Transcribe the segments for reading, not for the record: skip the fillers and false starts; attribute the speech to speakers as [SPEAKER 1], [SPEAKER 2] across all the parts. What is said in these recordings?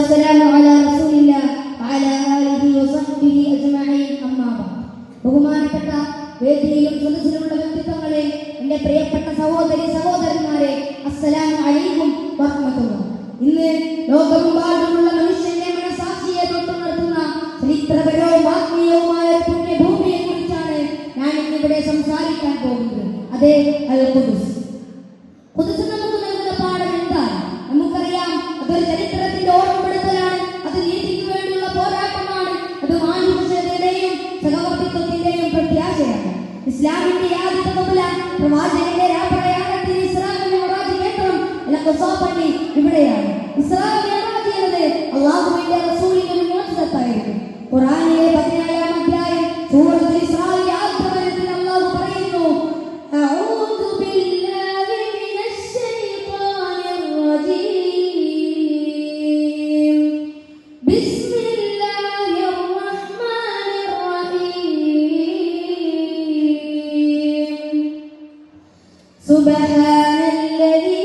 [SPEAKER 1] والسلام على رسول الله وعلى آله وصحبه أجمعين أما بعد. ബഹുമാനപ്പെട്ട വേദിയിലും സദസ്സിലുമുള്ള വ്യക്തിത്വങ്ങളെ, എൻ്റെ പ്രിയപ്പെട്ട സഹോദരി സഹോദരന്മാരെ, അസ്സലാമു അലൈക്കും വറഹ്മത്തുള്ളാഹി. ഇന്ന് ലോകമെമ്പാടുമുള്ള മനുഷ്യന്റെ മനസാക്ഷിയെ തൊട്ടുണർത്തുന്ന ചരിത്രപരവും ആത്മീയവുമായ പുണ്യഭൂമിയെ കുറിച്ചാണ് ഞാൻ ഇന്നിവിടെ സംസാരിക്കാൻ പോകുന്നത്. അതേ, അൽ ഖുദ്സ്. ഖുദ്സ് നമുക്ക് നൽകുന്ന പാഠം എന്താണ്? നമുക്കറിയാം, അതൊരു ചരിത്രത്തിന്റെ ഓർമ്മപ്പെടുത്തലാണ്. അത് നീതിക്ക് വേണ്ടിയുള്ള പോരാട്ടമാണ്. അത് മാനുഷികതയുടെയും സഹവർത്തിത്വത്തിന്റെയും പ്രത്യാശയാണ്. ഇസ്ലാമിന്റെ ആദ്യത്തെ ഖിബ്ല, പ്രവാചകന്റെ രാപ്രയാണത്തിന് ഇസ്രാ മിഅ്റാജ് കേന്ദ്രം അൽ-ഖുസാ പള്ളി ഇവിടെയാണ്. ഇസ്രാ മിഅ്റാജ് എന്നത് അല്ലാഹുവിന്റെ റസൂലിന്റെ ഒരു മുഅ്ജിസത്തായിരുന്നു. ഖുർആനിലെ 14-ാം അധ്യായം സൂറത്തുൽ ഇസ്രായിൽ ആദ്യത്തെ വചനത്തിൽ അല്ലാഹു പറയുന്നു, അഊദു ബില്ലാഹി മിനശ് ശൈത്വാനിർ റജീം ബിസ്മില്ലാഹിർ റഹ്മാനിർ റഹീം സുബ്ഹാനല്ലദീ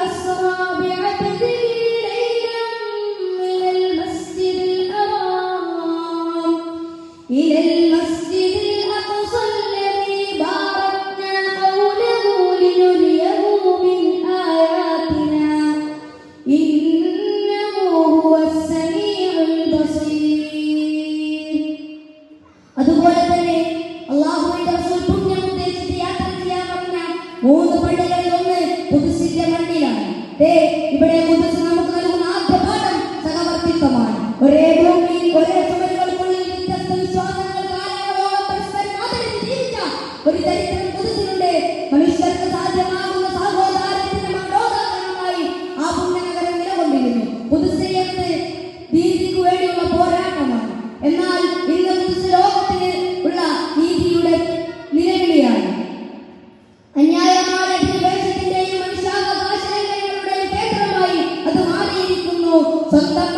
[SPEAKER 1] അസ്റാ ബിഅബ്ദിഹി ലൈലൻ മിനൽ മസ്ജിദിൽ ഹറാം ഇലൽ മസ്ജിദിൽ അഖ്സ അല്ലദീ ബാറക്നാ ഹൗലഹു ലിനുരിയഹു മിൻ ആയാതിനാ ഇന്നഹു ഹുവസ് സമീഉൽ ബസീർ. അതുപോലെ തന്നെ അല്ലാഹുവിന്റെ റസൂൽ പുണ്യം ഉദ്ദേശിച്ച് യാത്ര ചെയ്യാൻ വന്ന 3 പള്ളികളിൽ ഒന്ന് ഖുദ്സിന്റെ മണ്ണിലാണ്. ഇവിടെ ഖുദ്സ് നമുക്ക് നൽകുന്ന ആദ്യ പാഠം സഹവർത്തിത്വമാണ്. ഒരേ ഭൂമിയിൽ ഒരേ ചുമരുകൾക്കുള്ളിൽ വ്യത്യസ്ത വിശ്വാസങ്ങൾ കാലങ്ങളോളം പരസ്പരം ആദരിച്ച് ജീവിച്ച ഒരു ചരിത്രം ഖുദ്സിലുണ്ട്. മനുഷ്യർക്ക് സാധ്യമാകുന്ന സഹോദരത്തിന്റെ മണ്ടോദാഹരണമായി ആ പുണ്യനഗരം നിലകൊണ്ടിരുന്നു. ഖുദ്സ് എന്നത് നീതിക്ക് വേണ്ടിയുള്ള പോരാട്ടമാണ്. എന്നാൽ ഇന്ന് ഖുദ്സ് ലോകത്തിന് ഉള്ള നീതിയുടെ നിലവിളിയാണ്. അന്യായമായ അധിനിവേശത്തിന്റെയും മനുഷ്യാവകാശ ലംഘനങ്ങളുടെയും കേന്ദ്രമായി അത് മാറിയിരിക്കുന്നു. സ്വന്തം